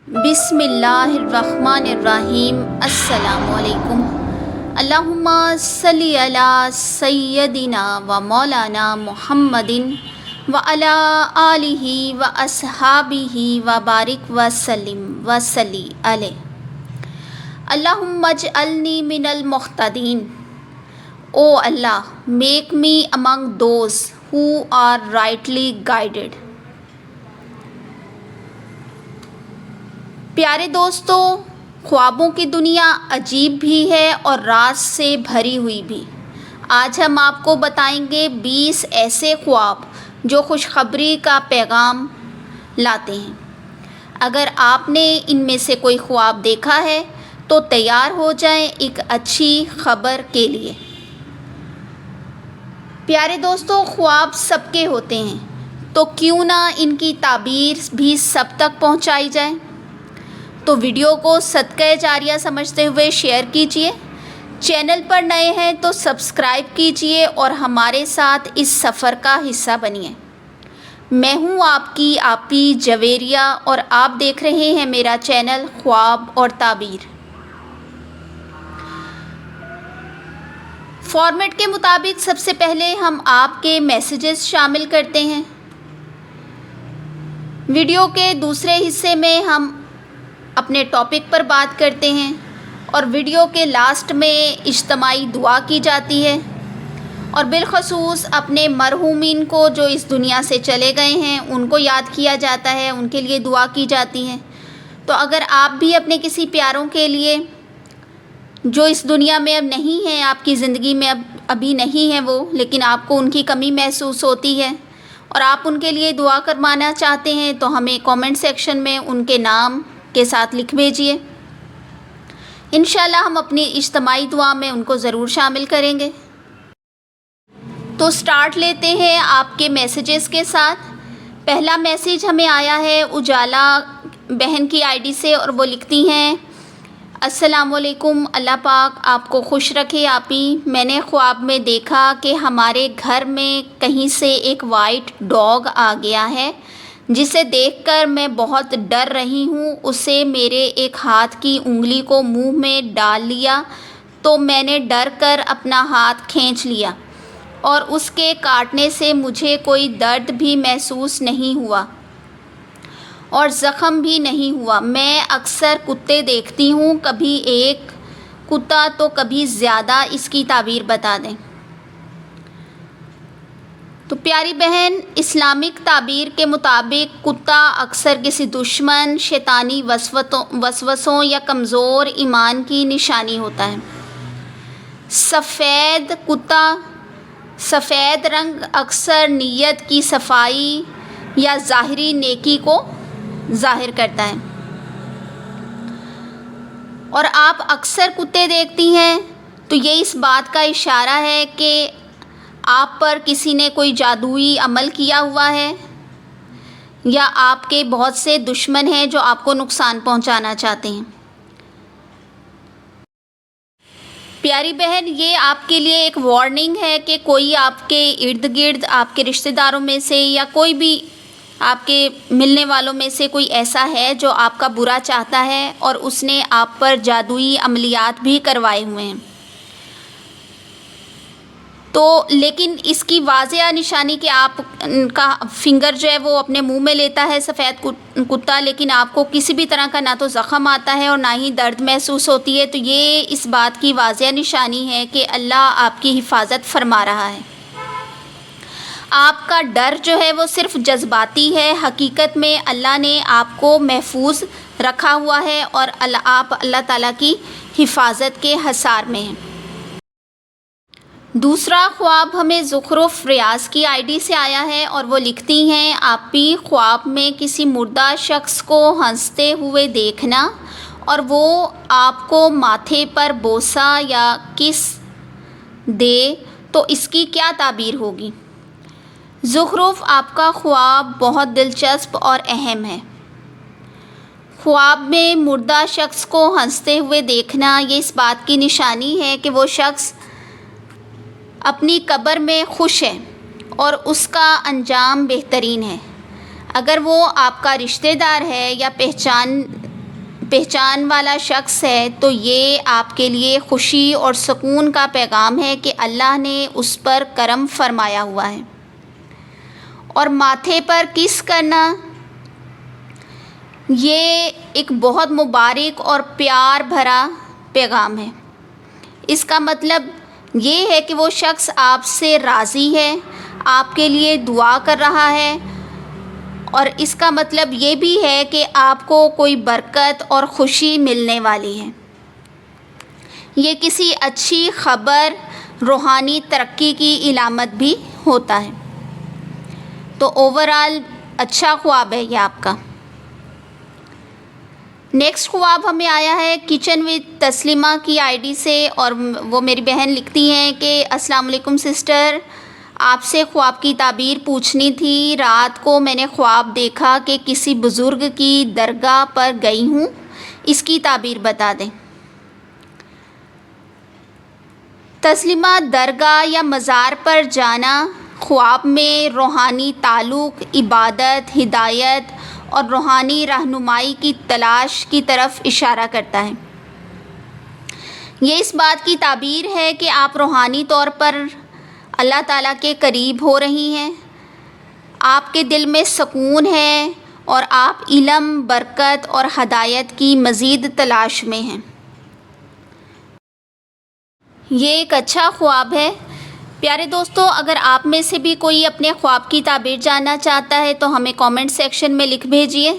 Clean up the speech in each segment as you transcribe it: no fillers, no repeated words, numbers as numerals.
بسم اللہ الرحمن الرحیم۔ السلام علیکم۔ اللہم صلی علی سیدنا و مولانا محمد و علی آلہ و اصحابہ و بارک وسلم وصلی علیہ۔ اللہم اجعلنی من المہتدین۔ او اللہ، make me among those who are rightly guided۔ پیارے دوستو، خوابوں کی دنیا عجیب بھی ہے اور راز سے بھری ہوئی بھی۔ آج ہم آپ کو بتائیں گے 20 ایسے خواب جو خوشخبری کا پیغام لاتے ہیں۔ اگر آپ نے ان میں سے کوئی خواب دیکھا ہے تو تیار ہو جائیں ایک اچھی خبر کے لیے۔ پیارے دوستو، خواب سب کے ہوتے ہیں، تو کیوں نہ ان کی تعبیر بھی سب تک پہنچائی جائے۔ تو ویڈیو کو صدقہ جاریہ سمجھتے ہوئے شیئر کیجئے۔ چینل پر نئے ہیں تو سبسکرائب کیجئے اور ہمارے ساتھ اس سفر کا حصہ بنیے۔ میں ہوں آپ کی آپی جویریہ اور آپ دیکھ رہے ہیں میرا چینل خواب اور تعبیر۔ فارمیٹ کے مطابق سب سے پہلے ہم آپ کے میسیجز شامل کرتے ہیں۔ ویڈیو کے دوسرے حصے میں ہم اپنے ٹاپک پر بات کرتے ہیں اور ویڈیو کے لاسٹ میں اجتماعی دعا کی جاتی ہے، اور بالخصوص اپنے مرحومین کو جو اس دنیا سے چلے گئے ہیں ان کو یاد کیا جاتا ہے، ان کے لیے دعا کی جاتی ہے۔ تو اگر آپ بھی اپنے کسی پیاروں کے لیے جو اس دنیا میں اب نہیں ہیں، آپ کی زندگی میں ابھی نہیں ہیں وہ، لیکن آپ کو ان کی کمی محسوس ہوتی ہے اور آپ ان کے لیے دعا کروانا چاہتے ہیں، تو ہمیں کامنٹ سیکشن میں ان کے نام کے ساتھ لکھ بھیجیے۔ انشاءاللہ ہم اپنی اجتماعی دعا میں ان کو ضرور شامل کریں گے۔ تو سٹارٹ لیتے ہیں آپ کے میسیجز کے ساتھ۔ پہلا میسیج ہمیں آیا ہے اجالا بہن کی آئی ڈی سے، اور وہ لکھتی ہیں: السلام علیکم، اللہ پاک آپ کو خوش رکھے آپی۔ میں نے خواب میں دیکھا کہ ہمارے گھر میں کہیں سے ایک وائٹ ڈاگ آ گیا ہے، جسے دیکھ کر میں بہت ڈر رہی ہوں۔ اسے میرے ایک ہاتھ کی انگلی کو منہ میں ڈال لیا تو میں نے ڈر کر اپنا ہاتھ کھینچ لیا، اور اس کے کاٹنے سے مجھے کوئی درد بھی محسوس نہیں ہوا اور زخم بھی نہیں ہوا۔ میں اکثر کتے دیکھتی ہوں، کبھی ایک کتا تو کبھی زیادہ، اس کی تعبیر بتا دیں۔ تو پیاری بہن، اسلامک تعبیر کے مطابق کتا اکثر کسی دشمن، شیطانی وسوسوں یا کمزور ایمان کی نشانی ہوتا ہے۔ سفید کتا، سفید رنگ اکثر نیت کی صفائی یا ظاہری نیکی کو ظاہر کرتا ہے، اور آپ اکثر کتے دیکھتی ہیں تو یہ اس بات کا اشارہ ہے کہ آپ پر کسی نے کوئی جادوئی عمل کیا ہوا ہے، یا آپ کے بہت سے دشمن ہیں جو آپ کو نقصان پہنچانا چاہتے ہیں۔ پیاری بہن، یہ آپ کے لیے ایک وارننگ ہے کہ کوئی آپ کے ارد گرد، آپ کے رشتہ داروں میں سے یا کوئی بھی آپ کے ملنے والوں میں سے کوئی ایسا ہے جو آپ کا برا چاہتا ہے، اور اس نے آپ پر جادوئی عملیات بھی کروائے ہوئے ہیں۔ تو لیکن اس کی واضح نشانی کہ آپ کا فنگر جو ہے وہ اپنے منہ میں لیتا ہے سفید کتا، لیکن آپ کو کسی بھی طرح کا نہ تو زخم آتا ہے اور نہ ہی درد محسوس ہوتی ہے، تو یہ اس بات کی واضح نشانی ہے کہ اللہ آپ کی حفاظت فرما رہا ہے۔ آپ کا ڈر جو ہے وہ صرف جذباتی ہے، حقیقت میں اللہ نے آپ کو محفوظ رکھا ہوا ہے اور آپ اللہ تعالیٰ کی حفاظت کے حصار میں ہیں۔ دوسرا خواب ہمیں زخرف ریاض کی آئی ڈی سے آیا ہے، اور وہ لکھتی ہیں: آپی، خواب میں کسی مردہ شخص کو ہنستے ہوئے دیکھنا اور وہ آپ کو ماتھے پر بوسہ یا کس دے تو اس کی کیا تعبیر ہوگی؟ زخرف، آپ کا خواب بہت دلچسپ اور اہم ہے۔ خواب میں مردہ شخص کو ہنستے ہوئے دیکھنا یہ اس بات کی نشانی ہے کہ وہ شخص اپنی قبر میں خوش ہے اور اس کا انجام بہترین ہے۔ اگر وہ آپ کا رشتہ دار ہے یا پہچان والا شخص ہے تو یہ آپ کے لیے خوشی اور سکون کا پیغام ہے کہ اللہ نے اس پر کرم فرمایا ہوا ہے۔ اور ماتھے پر کس کرنا، یہ ایک بہت مبارک اور پیار بھرا پیغام ہے۔ اس کا مطلب یہ ہے کہ وہ شخص آپ سے راضی ہے، آپ کے لیے دعا کر رہا ہے، اور اس کا مطلب یہ بھی ہے کہ آپ کو کوئی برکت اور خوشی ملنے والی ہے۔ یہ کسی اچھی خبر، روحانی ترقی کی علامت بھی ہوتا ہے۔ تو اوورآل اچھا خواب ہے یہ آپ کا۔ نیکسٹ خواب ہمیں آیا ہے کچن وتھ تسلیمہ کی آئی ڈی سے، اور وہ میری بہن لکھتی ہیں کہ السلام علیکم سسٹر، آپ سے خواب کی تعبیر پوچھنی تھی۔ رات کو میں نے خواب دیکھا کہ کسی بزرگ کی درگاہ پر گئی ہوں، اس کی تعبیر بتا دیں۔ تسلیمہ، درگاہ یا مزار پر جانا خواب میں روحانی تعلق، عبادت، ہدایت اور روحانی رہنمائی کی تلاش کی طرف اشارہ کرتا ہے۔ یہ اس بات کی تعبیر ہے کہ آپ روحانی طور پر اللہ تعالیٰ کے قریب ہو رہی ہیں، آپ کے دل میں سکون ہے اور آپ علم، برکت اور ہدایت کی مزید تلاش میں ہیں۔ یہ ایک اچھا خواب ہے۔ پیارے دوستو، اگر آپ میں سے بھی کوئی اپنے خواب کی تعبیر جاننا چاہتا ہے تو ہمیں کامنٹ سیکشن میں لکھ بھیجیے۔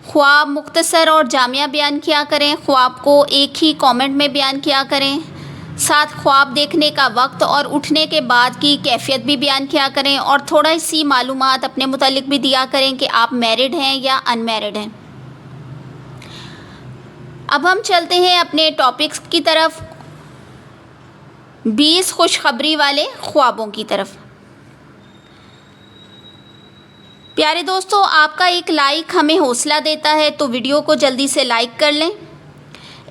خواب مختصر اور جامع بیان کیا کریں، خواب کو ایک ہی کامنٹ میں بیان کیا کریں، ساتھ خواب دیکھنے کا وقت اور اٹھنے کے بعد کی کیفیت بھی بیان کیا کریں، اور تھوڑا سی معلومات اپنے متعلق بھی دیا کریں کہ آپ میرڈ ہیں یا ان میرڈ ہیں۔ اب ہم چلتے ہیں اپنے ٹاپکس کی طرف، 20 خوشخبری والے خوابوں کی طرف۔ پیارے دوستو، آپ کا ایک لائک ہمیں حوصلہ دیتا ہے، تو ویڈیو کو جلدی سے لائک کر لیں۔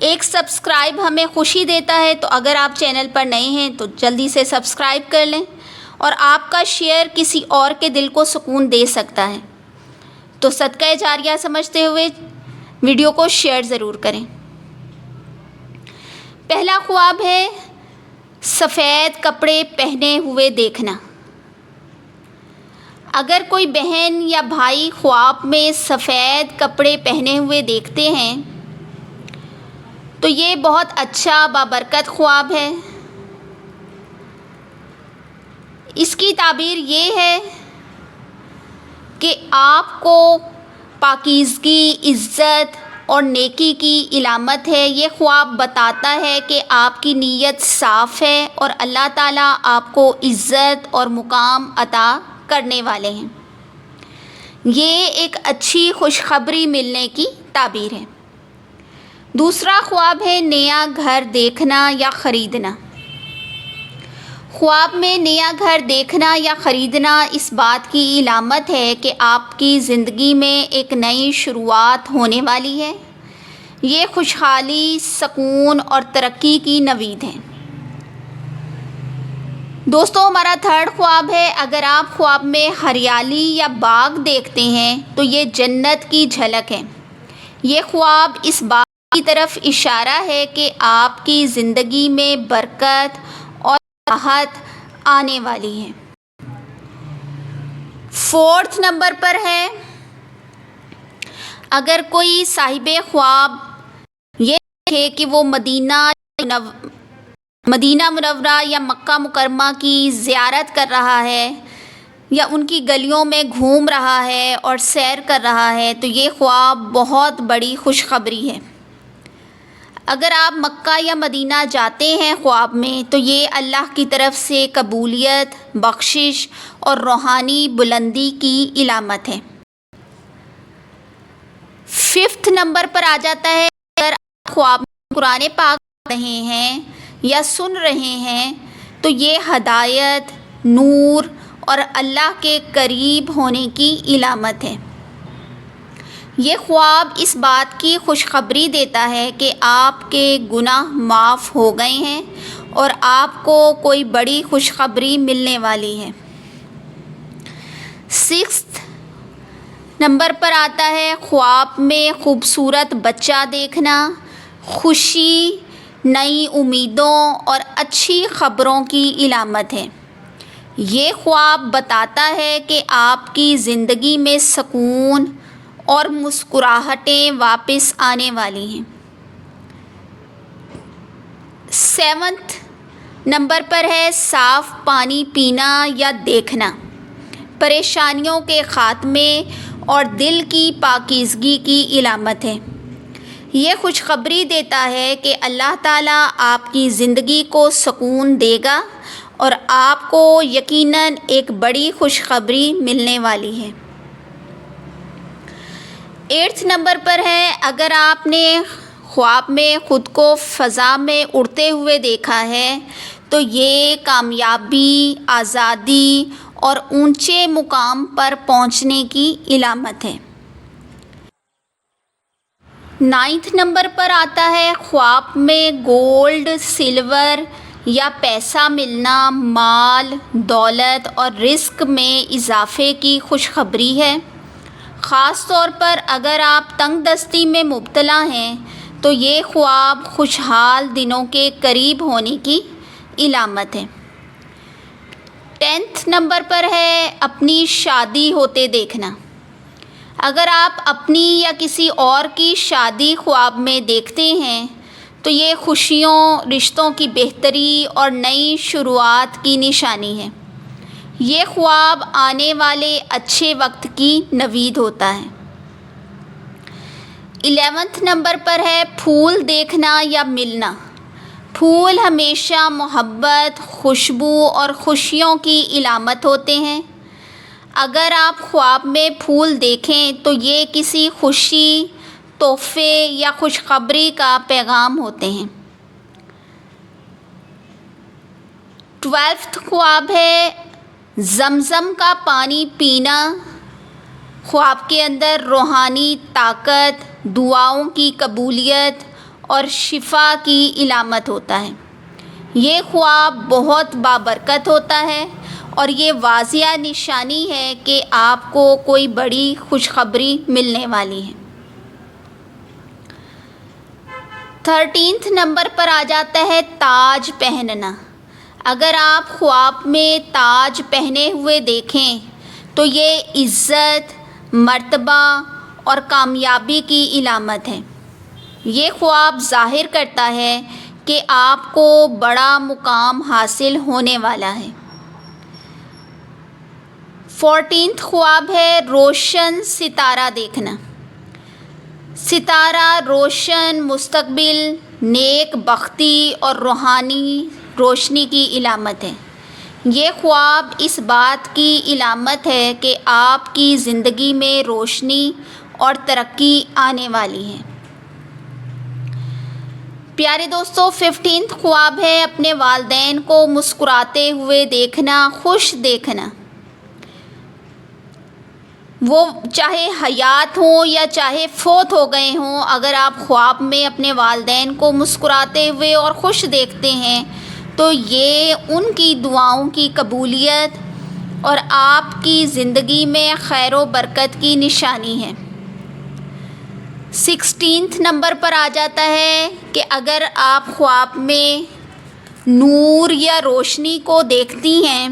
ایک سبسکرائب ہمیں خوشی دیتا ہے، تو اگر آپ چینل پر نئے ہیں تو جلدی سے سبسکرائب کر لیں، اور آپ کا شیئر کسی اور کے دل کو سکون دے سکتا ہے، تو صدقہ جاریہ سمجھتے ہوئے ویڈیو کو شیئر ضرور کریں۔ پہلا خواب ہے سفید کپڑے پہنے ہوئے دیکھنا۔ اگر کوئی بہن یا بھائی خواب میں سفید کپڑے پہنے ہوئے دیکھتے ہیں تو یہ بہت اچھا بابرکت خواب ہے۔ اس کی تعبیر یہ ہے کہ آپ کو پاکیزگی، عزت اور نیکی کی علامت ہے۔ یہ خواب بتاتا ہے کہ آپ کی نیت صاف ہے اور اللہ تعالیٰ آپ کو عزت اور مقام عطا کرنے والے ہیں۔ یہ ایک اچھی خوشخبری ملنے کی تعبیر ہے۔ دوسرا خواب ہے نیا گھر دیکھنا یا خریدنا۔ خواب میں نیا گھر دیکھنا یا خریدنا اس بات کی علامت ہے کہ آپ کی زندگی میں ایک نئی شروعات ہونے والی ہے۔ یہ خوشحالی، سکون اور ترقی کی نوید ہے۔ دوستو، ہمارا تھرڈ خواب ہے اگر آپ خواب میں ہریالی یا باغ دیکھتے ہیں تو یہ جنت کی جھلک ہے۔ یہ خواب اس بات کی طرف اشارہ ہے کہ آپ کی زندگی میں برکت اور راحت آنے والی ہے۔ 4 نمبر پر ہے اگر کوئی صاحب خواب یہ دیکھے کہ وہ مدینہ منورہ یا مکہ مکرمہ کی زیارت کر رہا ہے یا ان کی گلیوں میں گھوم رہا ہے اور سیر کر رہا ہے تو یہ خواب بہت بڑی خوشخبری ہے۔ اگر آپ مکہ یا مدینہ جاتے ہیں خواب میں تو یہ اللہ کی طرف سے قبولیت، بخشش اور روحانی بلندی کی علامت ہے۔ 5 نمبر پر آ جاتا ہے اگر آپ خواب میں قرآن پاک پڑھ رہے ہیں یا سن رہے ہیں تو یہ ہدایت، نور اور اللہ کے قریب ہونے کی علامت ہے۔ یہ خواب اس بات کی خوشخبری دیتا ہے کہ آپ کے گناہ معاف ہو گئے ہیں اور آپ کو کوئی بڑی خوشخبری ملنے والی ہے۔ 6 نمبر پر آتا ہے خواب میں خوبصورت بچہ دیکھنا، خوشی، نئی امیدوں اور اچھی خبروں کی علامت ہے۔ یہ خواب بتاتا ہے کہ آپ کی زندگی میں سکون اور مسکراہٹیں واپس آنے والی ہیں۔ 7 نمبر پر ہے صاف پانی پینا یا دیکھنا، پریشانیوں کے خاتمے اور دل کی پاکیزگی کی علامت ہے۔ یہ خوشخبری دیتا ہے کہ اللہ تعالیٰ آپ کی زندگی کو سکون دے گا اور آپ کو یقیناً ایک بڑی خوشخبری ملنے والی ہے۔ 8 نمبر پر ہے اگر آپ نے خواب میں خود کو فضا میں اڑتے ہوئے دیکھا ہے تو یہ کامیابی، آزادی اور اونچے مقام پر پہنچنے کی علامت ہے۔ 9 نمبر پر آتا ہے خواب میں گولڈ، سلور یا پیسہ ملنا، مال، دولت اور رزق میں اضافے کی خوشخبری ہے۔ خاص طور پر اگر آپ تنگ دستی میں مبتلا ہیں تو یہ خواب خوشحال دنوں کے قریب ہونے کی علامت ہے۔ 10 نمبر پر ہے اپنی شادی ہوتے دیکھنا۔ اگر آپ اپنی یا کسی اور کی شادی خواب میں دیکھتے ہیں تو یہ خوشیوں، رشتوں کی بہتری اور نئی شروعات کی نشانی ہے۔ یہ خواب آنے والے اچھے وقت کی نوید ہوتا ہے۔ 11 نمبر پر ہے پھول دیکھنا یا ملنا۔ پھول ہمیشہ محبت، خوشبو اور خوشیوں کی علامت ہوتے ہیں۔ اگر آپ خواب میں پھول دیکھیں تو یہ کسی خوشی، تحفے یا خوشخبری کا پیغام ہوتے ہیں۔ 12 خواب ہے زمزم کا پانی پینا۔ خواب کے اندر روحانی طاقت، دعاؤں کی قبولیت اور شفا کی علامت ہوتا ہے۔ یہ خواب بہت بابرکت ہوتا ہے اور یہ واضح نشانی ہے کہ آپ کو کوئی بڑی خوشخبری ملنے والی ہے۔ 13 نمبر پر آ جاتا ہے تاج پہننا۔ اگر آپ خواب میں تاج پہنے ہوئے دیکھیں تو یہ عزت، مرتبہ اور کامیابی کی علامت ہے۔ یہ خواب ظاہر کرتا ہے کہ آپ کو بڑا مقام حاصل ہونے والا ہے۔ 14 خواب ہے روشن ستارہ دیکھنا۔ ستارہ روشن مستقبل، نیک بختی اور روحانی روشنی کی علامت ہے۔ یہ خواب اس بات کی علامت ہے کہ آپ کی زندگی میں روشنی اور ترقی آنے والی ہے۔ پیارے دوستو، 15 خواب ہے اپنے والدین کو مسکراتے ہوئے دیکھنا، خوش دیکھنا۔ وہ چاہے حیات ہوں یا چاہے فوت ہو گئے ہوں، اگر آپ خواب میں اپنے والدین کو مسکراتے ہوئے اور خوش دیکھتے ہیں تو یہ ان کی دعاؤں کی قبولیت اور آپ کی زندگی میں خیر و برکت کی نشانی ہے۔ 16 نمبر پر آ جاتا ہے کہ اگر آپ خواب میں نور یا روشنی کو دیکھتی ہیں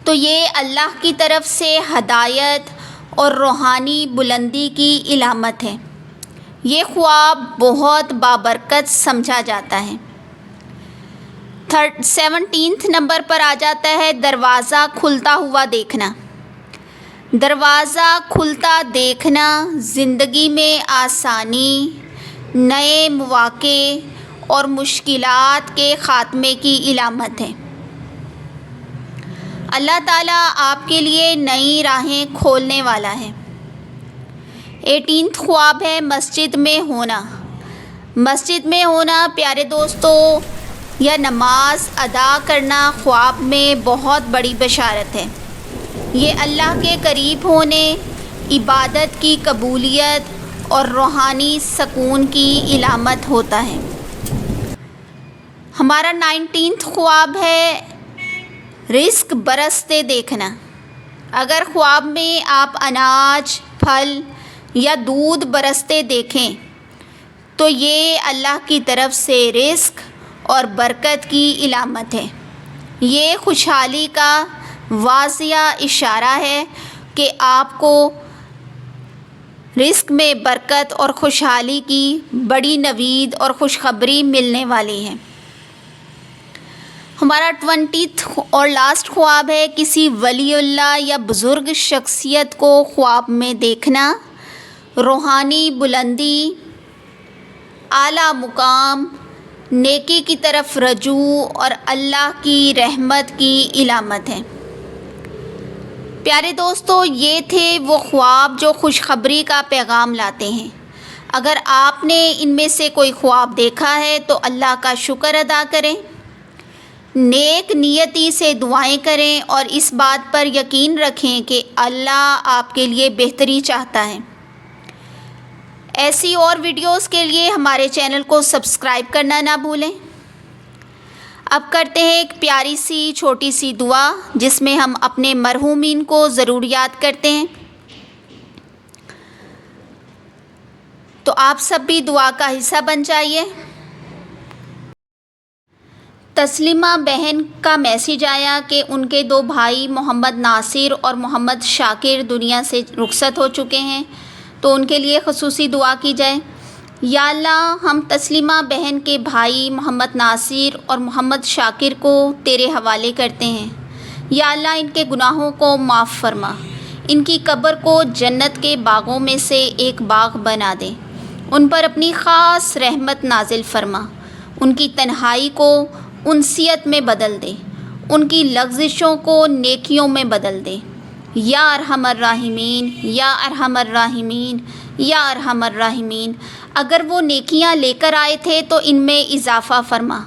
تو یہ اللہ کی طرف سے ہدایت اور روحانی بلندی کی علامت ہے۔ یہ خواب بہت بابرکت سمجھا جاتا ہے۔ 17 نمبر پر آ جاتا ہے دروازہ کھلتا ہوا دیکھنا۔ دروازہ کھلتا دیکھنا زندگی میں آسانی، نئے مواقع اور مشکلات کے خاتمے کی علامت ہے۔ اللہ تعالیٰ آپ کے لیے نئی راہیں کھولنے والا ہے۔ 18 خواب ہے مسجد میں ہونا۔ مسجد میں ہونا پیارے دوستو یا نماز ادا کرنا خواب میں بہت بڑی بشارت ہے۔ یہ اللہ کے قریب ہونے، عبادت کی قبولیت اور روحانی سکون کی علامت ہوتا ہے۔ ہمارا 19 خواب ہے رزق برستے دیکھنا۔ اگر خواب میں آپ اناج، پھل یا دودھ برستے دیکھیں تو یہ اللہ کی طرف سے رزق اور برکت کی علامت ہے۔ یہ خوشحالی کا واضح اشارہ ہے کہ آپ کو رزق میں برکت اور خوشحالی کی بڑی نوید اور خوشخبری ملنے والی ہے۔ ہمارا 20 اور لاسٹ خواب ہے کسی ولی اللہ یا بزرگ شخصیت کو خواب میں دیکھنا، روحانی بلندی، اعلیٰ مقام، نیکی کی طرف رجوع اور اللہ کی رحمت کی علامت ہے۔ پیارے دوستو، یہ تھے وہ خواب جو خوشخبری کا پیغام لاتے ہیں۔ اگر آپ نے ان میں سے کوئی خواب دیکھا ہے تو اللہ کا شکر ادا کریں، نیک نیتی سے دعائیں کریں اور اس بات پر یقین رکھیں کہ اللہ آپ کے لیے بہتری چاہتا ہے۔ ایسی اور ویڈیوز کے لیے ہمارے چینل کو سبسکرائب کرنا نہ بھولیں۔ اب کرتے ہیں ایک پیاری سی چھوٹی سی دعا جس میں ہم اپنے مرحومین کو ضرور یاد کرتے ہیں۔ تو آپ سب بھی دعا کا حصہ بن جائیے۔ تسلیمہ بہن کا میسیج آیا کہ ان کے 2 بھائی محمد ناصر اور محمد شاکر دنیا سے رخصت ہو چکے ہیں، تو ان کے لیے خصوصی دعا کی جائے۔ یا اللہ، ہم تسلیمہ بہن کے بھائی محمد ناصر اور محمد شاکر کو تیرے حوالے کرتے ہیں۔ یا اللہ، ان کے گناہوں کو معاف فرما، ان کی قبر کو جنت کے باغوں میں سے ایک باغ بنا دے، ان پر اپنی خاص رحمت نازل فرما، ان کی تنہائی کو انسیت میں بدل دے، ان کی لغزشوں کو نیکیوں میں بدل دے۔ یا ارحم الراحمین، یا ارحم الراحمین، یا ارحم الراحمین۔ اگر وہ نیکیاں لے کر آئے تھے تو ان میں اضافہ فرما،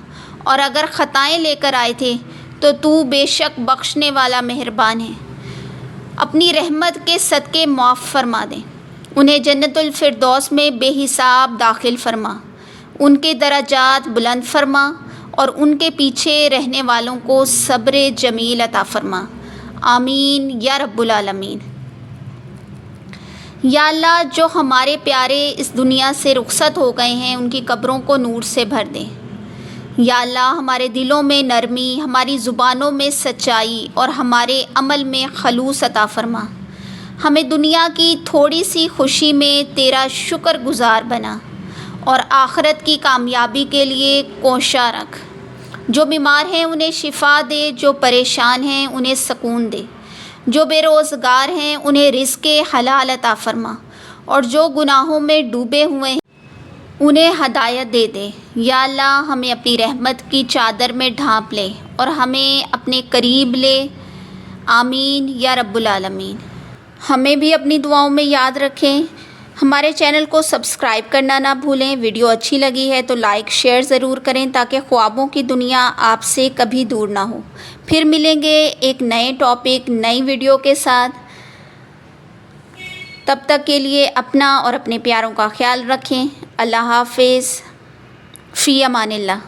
اور اگر خطائیں لے کر آئے تھے تو بے شک بخشنے والا مہربان ہے۔ اپنی رحمت کے صدقے معاف فرما دے، انہیں جنت الفردوس میں بے حساب داخل فرما، ان کے درجات بلند فرما اور ان کے پیچھے رہنے والوں کو صبر جمیل عطا فرما۔ آمین یا رب العالمین۔ یا اللہ، جو ہمارے پیارے اس دنیا سے رخصت ہو گئے ہیں ان کی قبروں کو نور سے بھر دے۔ یا اللہ، ہمارے دلوں میں نرمی، ہماری زبانوں میں سچائی اور ہمارے عمل میں خلوص عطا فرما۔ ہمیں دنیا کی تھوڑی سی خوشی میں تیرا شکر گزار بنا اور آخرت کی کامیابی کے لیے کوشاں رکھ۔ جو بیمار ہیں انہیں شفا دے، جو پریشان ہیں انہیں سکون دے، جو بے روزگار ہیں انہیں رزق حلال عطا فرما، اور جو گناہوں میں ڈوبے ہوئے ہیں انہیں ہدایت دے دے۔ یا اللہ، ہمیں اپنی رحمت کی چادر میں ڈھانپ لے اور ہمیں اپنے قریب لے۔ آمین یا رب العالمین۔ ہمیں بھی اپنی دعاؤں میں یاد رکھیں۔ ہمارے چینل کو سبسکرائب کرنا نہ بھولیں۔ ویڈیو اچھی لگی ہے تو لائک شیئر ضرور کریں تاکہ خوابوں کی دنیا آپ سے کبھی دور نہ ہو۔ پھر ملیں گے ایک نئے ٹاپک، نئی ویڈیو کے ساتھ۔ تب تک کے لیے اپنا اور اپنے پیاروں کا خیال رکھیں۔ اللہ حافظ، فی امان اللہ۔